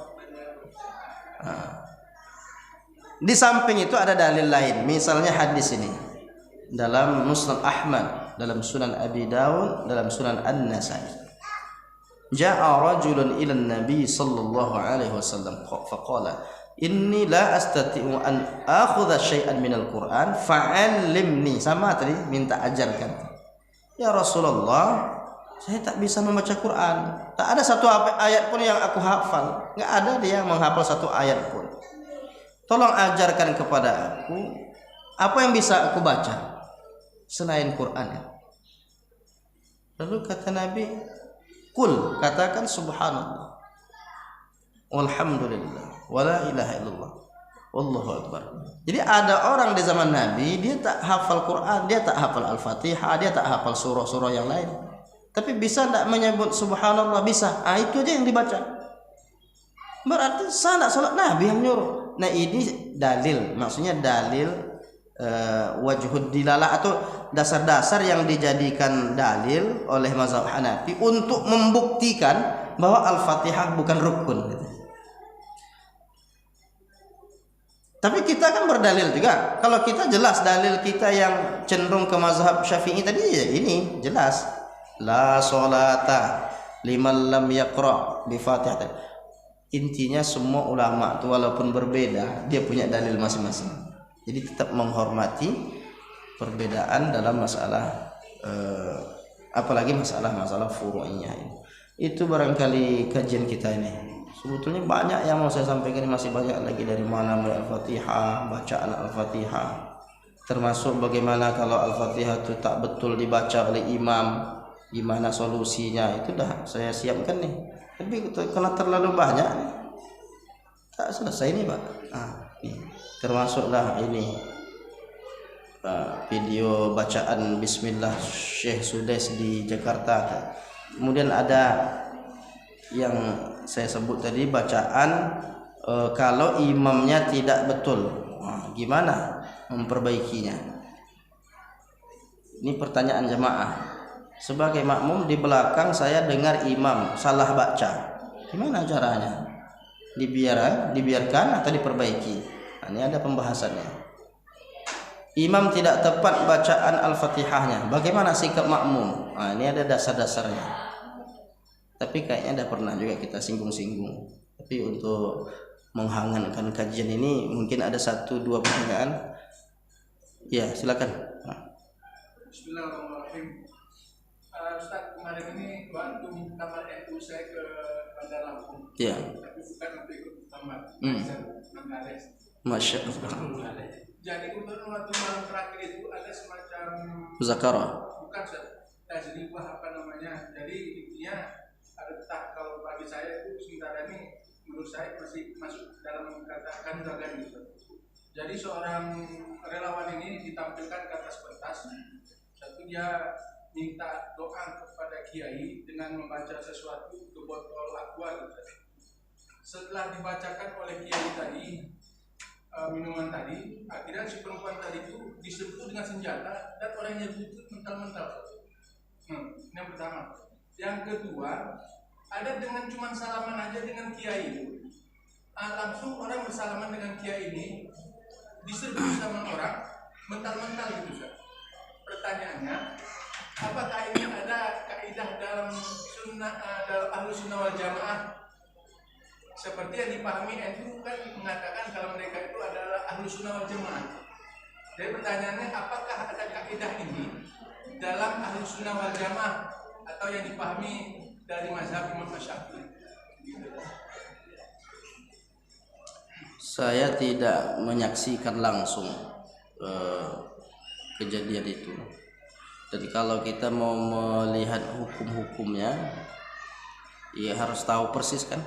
Di samping itu ada dalil lain, misalnya hadis ini dalam Musnad Ahmad, dalam Sunan Abi Dawud, dalam Sunan An-Nasai. Ja'a rajulun ila Nabi sallallahu alaihi wasallam faqala inni la astati'u an akhudha syai'an minal Qur'an fa'allimni. Sama tadi, minta ajarkan. Ya Rasulullah, saya tak bisa membaca Quran, tak ada satu ayat pun yang aku hafal. Enggak ada dia yang menghafal satu ayat pun. Tolong ajarkan kepada aku apa yang bisa aku baca selain Quran. Lalu kata Nabi, kul, katakan subhanallah, walhamdulillah, wala ilaha illallah, wallahu akbar. Jadi ada orang di zaman Nabi, dia tak hafal Quran, dia tak hafal Al-Fatihah, dia tak hafal surah-surah yang lain, tapi bisa tak menyebut subhanallah, bisa. Itu aja yang dibaca. Berarti salat Nabi yang nyuruh. Nah ini dalil, maksudnya dalil wajhud dilalah atau dasar-dasar yang dijadikan dalil oleh mazhab Hanafi untuk membuktikan bahwa Al-Fatihah bukan rukun. Tapi kita kan berdalil juga. Kalau kita jelas dalil kita yang cenderung ke mazhab Syafi'i tadi ya ini jelas. La sholata liman lam yaqra bi Fatihah. Intinya semua ulama itu walaupun berbeda, dia punya dalil masing-masing. Jadi tetap menghormati perbedaan dalam masalah apalagi masalah-masalah furu'iyah ini. Itu barangkali kajian kita ini. Sebetulnya banyak yang mau saya sampaikan, masih banyak lagi, dari mana mulai Al-Fatihah, bacaan Al-Fatihah, termasuk bagaimana kalau Al-Fatihah itu tak betul dibaca oleh imam, gimana solusinya. Itu dah saya siapkan nih. Tapi karena terlalu banyak tak selesai nih Pak. Nih, termasuklah ini video bacaan Bismillah Syekh Sudes di Jakarta. Kemudian ada yang saya sebut tadi bacaan kalau imamnya tidak betul, gimana memperbaikinya? Ini pertanyaan jemaah. Sebagai makmum di belakang saya dengar imam salah baca, gimana caranya? Dibiarkan atau diperbaiki? Ini ada pembahasannya. Imam tidak tepat bacaan Al-Fatihahnya, bagaimana sikap makmum? Ini ada dasar-dasarnya. Tapi kayaknya dah pernah juga kita singgung-singgung. Tapi untuk menghangatkan kajian ini mungkin ada 1-2 pertanyaan. Ya, silakan. Bismillahirrahmanirrahim. Ustaz, kemarin ini waktu kamar NU saya ke Bandar Lampung. Ya. Tapi bukan untuk ikut kamar. Masya Allah. Jadi kebetulan waktu malam terakhir itu ada semacam Muzakarah. Bukan Ustaz. Tajribah apa namanya. Jadi intinya kalau bagi saya itu sementara ini menurut saya masih masuk dalam kata kanuragan gitu. Jadi seorang relawan ini ditampilkan ke atas pentas. Satu, dia minta doa kepada kiai dengan membaca sesuatu ke botol aqua gitu. Setelah dibacakan oleh kiai tadi minuman tadi, akhirnya si perempuan tadi itu diserbu dengan senjata dan orangnya itu mental-mental. Ini yang pertama. Yang kedua, ada dengan cuma salaman aja dengan kiai itu, langsung orang bersalaman dengan kiai ini diserbu sama orang mental-mental gitu Ustaz. Pertanyaannya, apakah ini ada kaidah dalam sunnah, dalam ahlu sunnah wal jamaah seperti yang dipahami NU kan mengatakan kalau mereka itu adalah ahlu sunnah wal jamaah. Jadi pertanyaannya, apakah ada kaidah ini dalam ahlu sunnah wal jamaah atau yang dipahami dari mazhab Imam Syafi'i? Saya tidak menyaksikan langsung kejadian itu. Jadi kalau kita mau melihat hukum-hukumnya, ya harus tahu persis kan.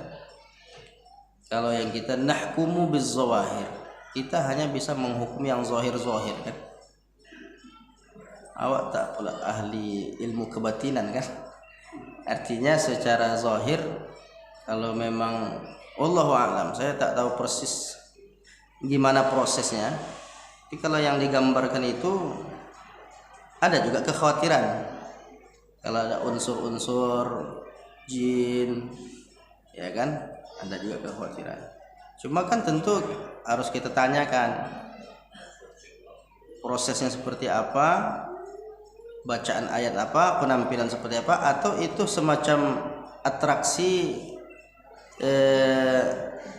Kalau yang kita nahkumu bizzawahir, kita hanya bisa menghukum yang zahir-zahir kan. Awak tak pula ahli ilmu kebatinan kan. Artinya secara zahir, kalau memang wallahu a'lam, saya tak tahu persis gimana prosesnya. Tapi kalau yang digambarkan itu ada juga kekhawatiran. Kalau ada unsur-unsur jin, ya kan, ada juga kekhawatiran. Cuma kan tentu harus kita tanyakan prosesnya seperti apa, bacaan ayat apa, penampilan seperti apa, atau itu semacam atraksi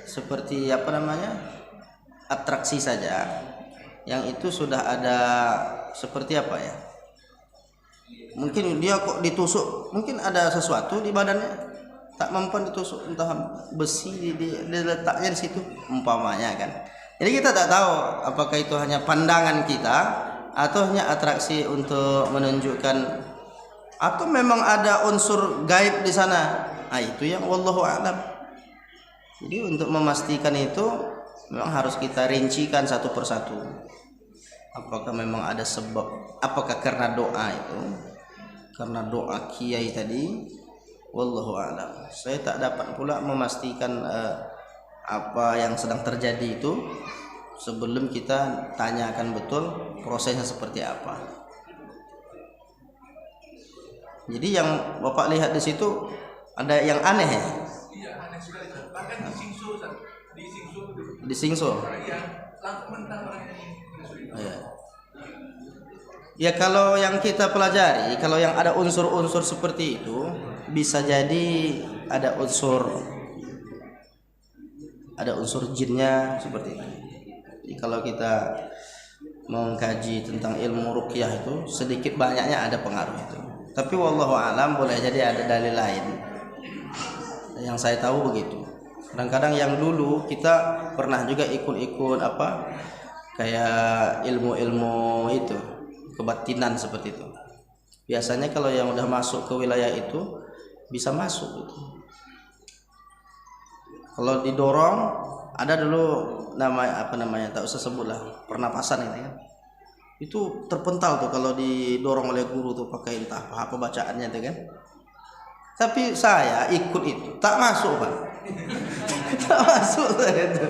seperti apa namanya, atraksi saja, yang itu sudah ada seperti apa ya, mungkin dia kok ditusuk, mungkin ada sesuatu di badannya tak mampu ditusuk, entah besi diletaknya di situ umpamanya kan. Jadi kita tak tahu apakah itu hanya pandangan kita atau hanya atraksi untuk menunjukkan, atau memang ada unsur gaib di sana. Itu yang wallahu a'lam. Jadi untuk memastikan itu memang harus kita rincikan satu persatu. Apakah memang ada sebab, apakah karena doa itu, karena doa kiai tadi, wallahu a'lam. Saya tak dapat pula memastikan apa yang sedang terjadi itu sebelum kita tanyakan betul prosesnya seperti apa. Jadi yang Bapak lihat di situ ada yang aneh ya? Iya, aneh sekali. Bahkan Di Singso. Iya, langsung mentah orang ini. Ya. Ya, kalau yang kita pelajari, kalau yang ada unsur-unsur seperti itu, bisa jadi ada unsur jinnya seperti itu. Jadi kalau kita mengkaji tentang ilmu ruqyah itu, sedikit banyaknya ada pengaruh itu. Tapi wallahu alam, boleh jadi ada dalil lain. Yang saya tahu begitu. Kadang-kadang yang dulu kita pernah juga ikut-ikut apa kayak ilmu-ilmu itu kebatinan seperti itu. Biasanya kalau yang udah masuk ke wilayah itu bisa masuk gitu. Kalau didorong, ada dulu tak usah sebut lah, pernapasan ini kan. Itu terpental tuh kalau didorong oleh guru tuh pakai entah apa bacaannya tuh kan. Tapi saya ikut itu, tak masuk Pak. Tak masuk saya itu.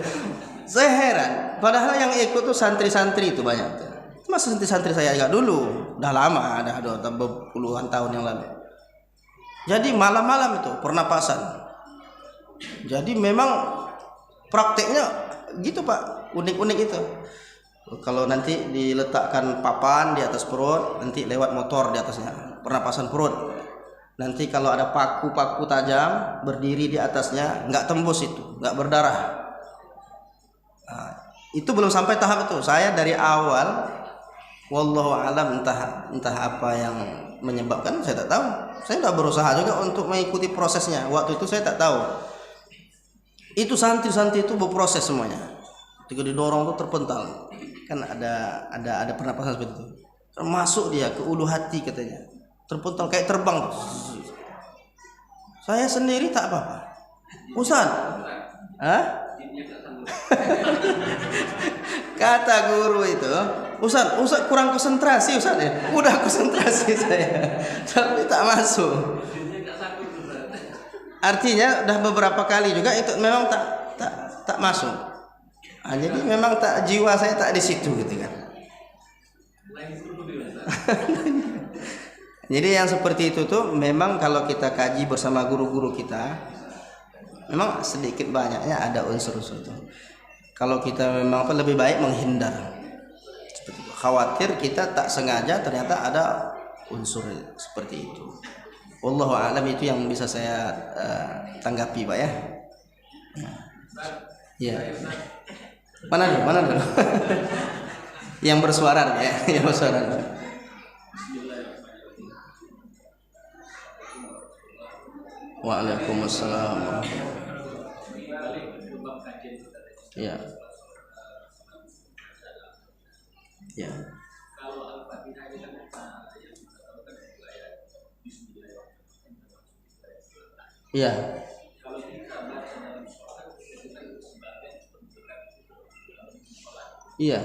Saya heran, padahal yang ikut tuh santri-santri itu banyak tuh. Masa santri-santri saya agak dulu, udah lama, ada puluhan tahun yang lalu. Jadi malam-malam itu pernapasan. Jadi memang prakteknya gitu Pak, unik-unik itu. Kalau nanti diletakkan papan di atas perut, nanti lewat motor di atasnya, pernapasan perut. Nanti kalau ada paku-paku tajam berdiri di atasnya, nggak tembus itu, nggak berdarah. Nah, itu belum sampai tahap itu. Saya dari awal, wallahu alam, entah apa yang menyebabkan, saya tak tahu. Saya sudah berusaha juga untuk mengikuti prosesnya. Waktu itu saya tak tahu. Itu santri-santri itu berproses semuanya. Ketika didorong itu terpental. Kan ada pernapasan seperti itu. Termasuk dia ke ulu hati katanya. Terpental kayak terbang. Saya sendiri tak apa-apa. Ustaz. Hah? Kata guru itu, Ustaz kurang konsentrasi Ustaz ya. Udah konsentrasi saya, tapi tak masuk. Artinya udah beberapa kali juga itu memang tak masuk. Nah, jadi memang jiwa saya tak di situ gitu kan. Jadi yang seperti itu tuh memang kalau kita kaji bersama guru-guru kita, memang sedikit banyaknya ada unsur-unsur itu. Kalau kita memang lebih baik menghindar. Seperti itu. Khawatir kita tak sengaja ternyata ada unsur seperti itu. Wallahu a'lam, itu yang bisa saya tanggapi Pak ya. Ya. Mana dulu? Yang bersuara ya, yang bersuara. Waalaikumsalam. Ya. Ya. Iya. Iya.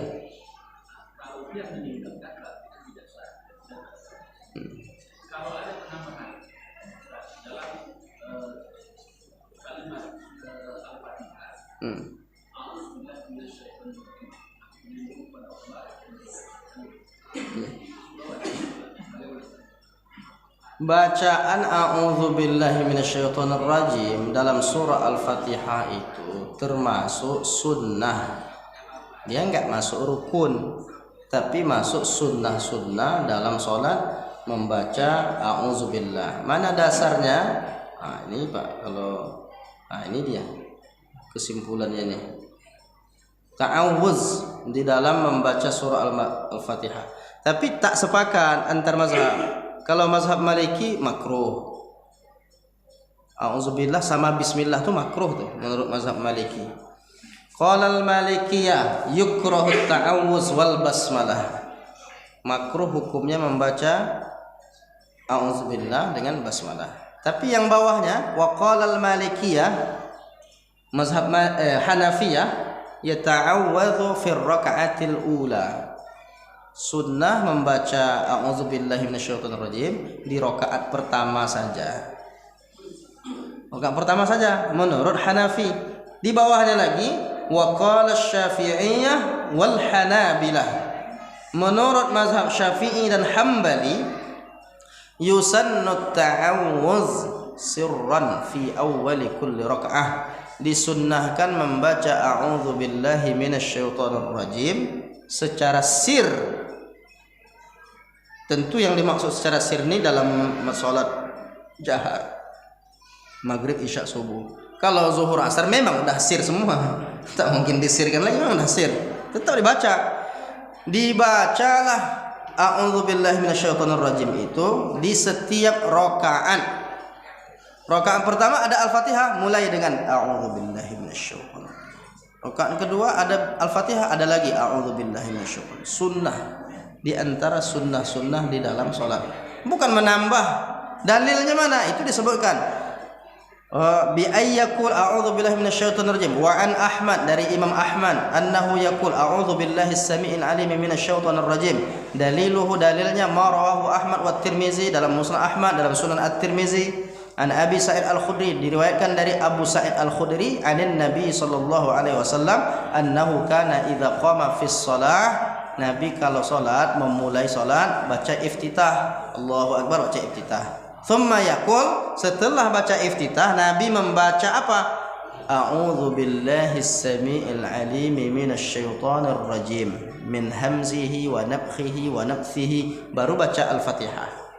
Bacaan a'udzubillahi minasyaitonirrajim dalam surah Al-Fatihah itu termasuk sunnah. Dia enggak masuk rukun, tapi masuk sunnah-sunnah dalam sholat membaca a'udzubillah. Mana dasarnya? Nah, ini Pak, ini dia kesimpulannya nih. Ta'awuz di dalam membaca surah Al-Fatihah. Tapi tak sepakat antar mazhab. Kalau mazhab Maliki makruh. A'udzubillah sama bismillah itu makruh tuh menurut mazhab Maliki. Qala al-Malikiyah yukrahu ta'awuz wal basmalah. Makruh hukumnya membaca a'udzubillah dengan basmalah. Tapi yang bawahnya wa qala al-Malikiyah mazhab Hanafiyah yata'awwadhu fi raka'atil ula. Sunnah membaca a'udzubillahi minasyaitonirrajim di rakaat pertama saja. Rakaat pertama saja menurut Hanafi. Di bawahnya lagi wa qala asy-Syafi'iyah wal Hanabilah. Menurut mazhab Syafi'i dan Hambali yusannu ta'awuz sirran fi awwali kulli raka'ah. Disunnahkan membaca a'udzubillahi minasyaitonirrajim secara sir. Tentu yang dimaksud secara sir ini dalam sholat jahar, maghrib, isya, subuh. Kalau zuhur, asar memang udah sir semua, tak mungkin disirkan lagi, memang udah sir. Tetap dibacalah a'udzubillahi minasyaitonirrajim itu di setiap rakaat. Rakaat pertama ada Al-Fatihah mulai dengan a'udzubillahi minasyaitonir. Rakaat kedua ada Al-Fatihah, ada lagi a'udzubillahi minasyaitonir. Sunnah di antara sunnah-sunnah di dalam salat. Bukan menambah. Dalilnya mana? Itu disebutkan bi ayyakul a'udzubillahi minasyaitonir rajim. Wa an Ahmad, dari Imam Ahmad, annahu yaqul a'udzubillahi as-sami'il 'alim minasyaitonir rajim. Daliluhu, dalilnya ma rawahu Ahmad wa Tirmizi dalam Musnad Ahmad, dalam Sunan At-Tirmizi. An Abi Sa'id Al-Khudri, diriwayatkan dari Abu Sa'id Al-Khudri, anin Nabi sallallahu alaihi wasallam, annahu kana idza qama fis shalah, Nabi kalau salat, memulai salat baca iftitah, Allahu akbar, baca iftitah. Thumma yaqul, setelah baca iftitah Nabi membaca apa? A'udzu billahi as-sami'il 'alim minasyaitonir rajim min hamzihi wa nafthihi wa nafthihi, baru baca Al-Fatihah.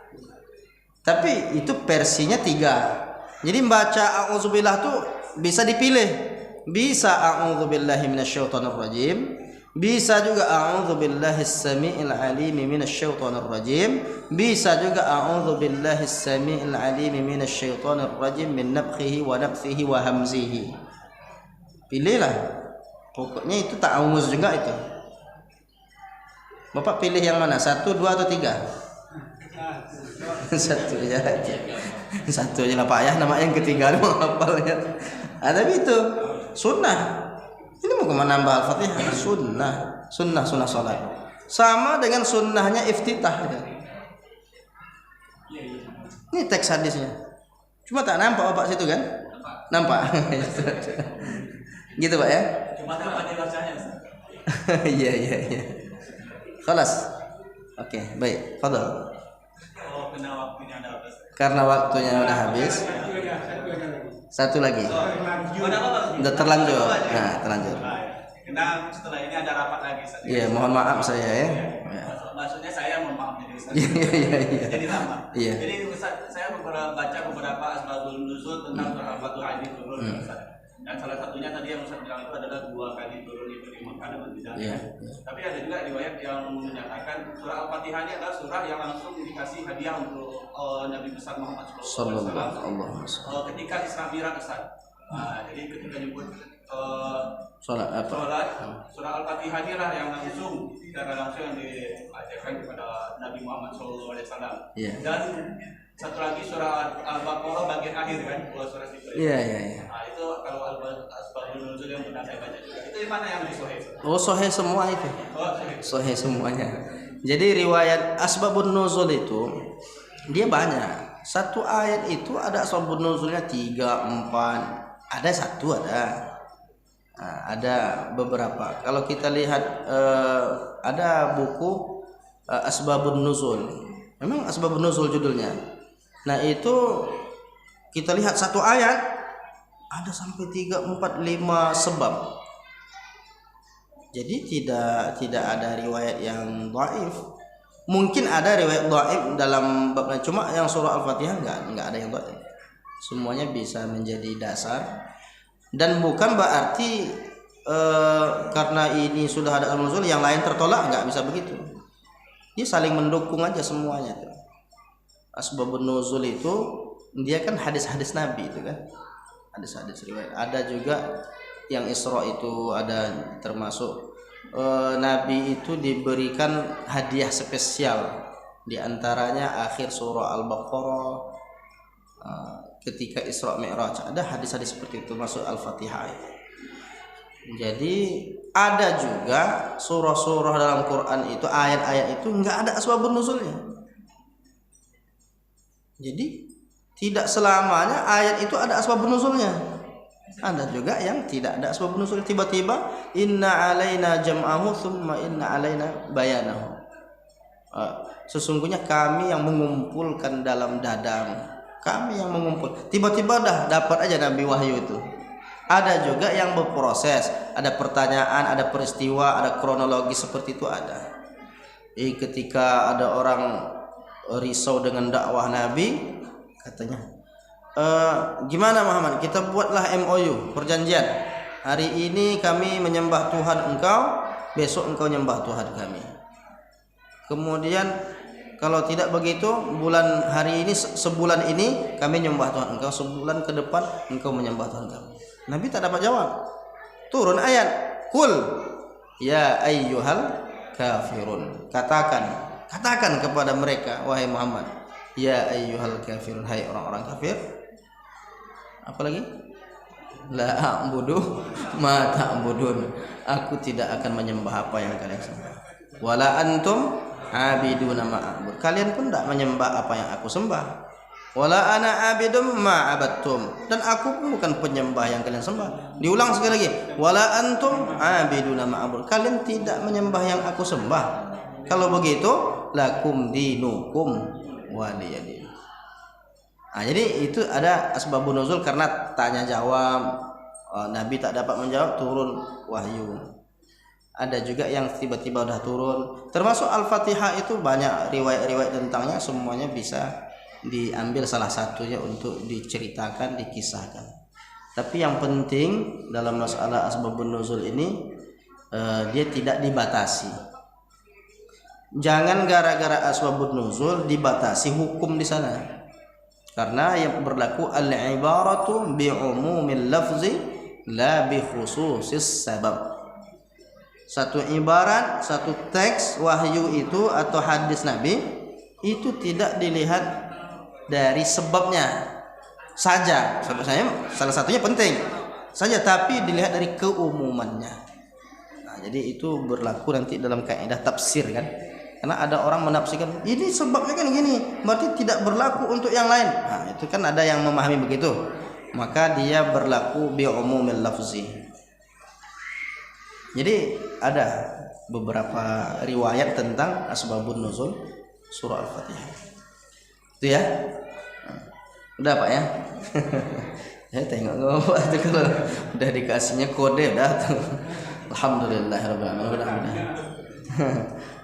Tapi itu versinya 3. Jadi membaca a'udzubillah tuh bisa dipilih. Bisa a'udzubillahi minasyaitonir rajim, bisa juga a'udzubillahis samiil alim minasyaitonir rajim, bisa juga a'udzubillahis samiil alim minasyaitonir rajim min nafkhihi wa nafthihi wa hamzihi. Pilihlah. Pokoknya itu ta'awuz juga itu. Bapak pilih yang mana? 1, 2 atau 3? Satu ya, satu aja lah Pak ya, nama yang ketiga mau hafalnya. Tapi itu sunnah. Ini mau kemana nambah Al-Fatihah? Sunnah salat. Sama dengan sunnahnya iftitah. Ini teks hadisnya. Cuma tak nampak Bapak situ kan? Nampak. Gitu Pak ya? Cuma dapat dibacanya. Iya. Khalas. Oke, baik. Fadhal. Karena waktunya ada habis. Karena waktunya udah habis. Satu lagi. Udah terlanjur. Nah, terlanjur. Karena setelah ini ada rapat lagi. Iya, mohon maaf saya ya. Maksudnya saya mohon maaf jadi Ustaz. Iya. Jadi lama. Iya. Jadi Ustaz, saya baca beberapa asbabun nuzul tentang surah Al-Fatihah ini turun Ustaz. Dan salah satunya tadi yang Ustaz bilang itu adalah 2 kali turun itu di Mekah dan Madinah. Iya. Tapi ada juga riwayat yang menyatakan surah Al-Fatihah ini adalah surah yang langsung dikasih hadiah untuk Nabi besar Muhammad sallallahu alaihi wasallam ketika Isra Mi'raj Ustaz. Jadi ketika nyebut Salat apa? Surah Al-Fatihah ini lah yang langsung secara langsung yang diajarkan kepada Nabi Muhammad sallallahu alaihi wasallam. Iya. Dan satu lagi surah Al-Baqarah bagian akhir kan, surah itu. Iya. Nah, itu kalau Asbabun Nuzul yang pernah saya baca juga. Itu yang mana yang di Sahih? Oh, sahih semua itu. Oh, Sahih. Sahih semuanya. Jadi riwayat Asbabun Nuzul itu dia banyak. Satu ayat itu ada Asbabun Nuzulnya 3, 4. Ada satu ada. Nah, ada beberapa. Kalau kita lihat ada buku Asbabun Nuzul. Memang Asbabun Nuzul judulnya. Nah, itu kita lihat satu ayat ada sampai 3, 4, 5 sebab. Jadi tidak ada riwayat yang dhaif. Mungkin ada riwayat dhaif dalam babnya, cuma yang surah Al-Fatihah enggak ada yang dhaif. Semuanya bisa menjadi dasar. Dan bukan berarti karena ini sudah ada al-nuzul yang lain tertolak, enggak bisa begitu. Dia saling mendukung aja semuanya tuh. Asbabun nuzul itu dia kan hadis-hadis Nabi itu kan. Hadis-hadis riwayat. Ada juga yang Isra itu ada termasuk Nabi itu diberikan hadiah spesial, di antaranya akhir surah Al-Baqarah, ketika Isra Mi'raj ada hadis-hadis seperti itu masuk Al-Fatihah. Jadi ada juga surah-surah dalam Quran itu, ayat-ayat itu enggak ada asbabun nuzulnya. Jadi tidak selamanya ayat itu ada asbabun nuzulnya. Ada juga yang tidak ada asbabun nuzul, tiba-tiba inna alaina jam'ahu thumma inna alaina bayanahu. Sesungguhnya kami yang mengumpulkan dalam dadamu. Kami yang mengumpul. Tiba-tiba dah dapat aja Nabi wahyu itu. Ada juga yang berproses, ada pertanyaan, ada peristiwa, ada kronologi seperti itu ada. Ketika ada orang risau dengan dakwah Nabi, katanya, gimana Muhammad? Kita buatlah MOU, perjanjian. Hari ini kami menyembah Tuhan engkau, besok engkau menyembah Tuhan kami. Kemudian kalau tidak begitu, bulan hari ini, sebulan ini kami menyembah Tuhan engkau, sebulan ke depan engkau menyembah Tuhan kami. Nabi tak dapat jawab. Turun ayat, Qul ya ayyuhal kafirun. Katakan kepada mereka, wahai Muhammad, ya ayyuhal kafirun, hai orang-orang kafir. Apa lagi? La a'budu ma ta'budun. Aku tidak akan menyembah apa yang kalian sembah. Wala antum abiduna ma a'bud. Kalian pun tidak menyembah apa yang aku sembah. Wala ana abidum ma abattum. Dan aku pun bukan penyembah yang kalian sembah. Diulang sekali lagi. Wala antum abiduna ma a'bud. Kalian tidak menyembah yang aku sembah. Kalau begitu, lakum dinukum waliyadin. Nah, jadi itu ada asbabun nuzul karena tanya jawab. Nabi tak dapat menjawab, turun wahyu. Ada juga yang tiba-tiba udah turun. Termasuk Al-Fatihah itu banyak riwayat-riwayat tentangnya, semuanya bisa diambil salah satunya untuk diceritakan, dikisahkan. Tapi yang penting dalam masalah asbabun nuzul ini, dia tidak dibatasi. Jangan gara-gara asbabun nuzul dibatasi hukum di sana. Karena yang berlaku al-ibaratu bi'umumil lafzi la bi khususis sabab. Satu ibarat, satu teks wahyu itu atau hadis Nabi itu tidak dilihat dari sebabnya saja. Sebabnya salah satunya penting saja, tapi dilihat dari keumumannya. Nah, jadi itu berlaku nanti dalam kaidah tafsir kan. Karena ada orang menafsirkan ini sebabnya kan gini, berarti tidak berlaku untuk yang lain. Nah, itu kan ada yang memahami begitu. Maka dia berlaku bi umumil lafzi. Jadi ada beberapa riwayat tentang asbabun nuzul surah Al-Fatihah. Itu ya. Udah Pak ya. Ya tengok itu kalau udah dikasihnya kode udah tuh. Alhamdulillahirabbil alamin.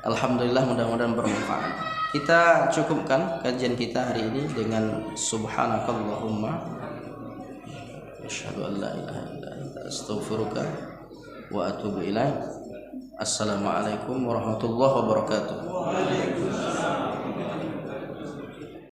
Alhamdulillah, mudah-mudahan bermanfaat. Kita cukupkan kajian kita hari ini dengan subhanakallahumma asyhadu an la ilaha illa anta astaghfiruka wa atubu ilaik. Assalamualaikum warahmatullahi wabarakatuh.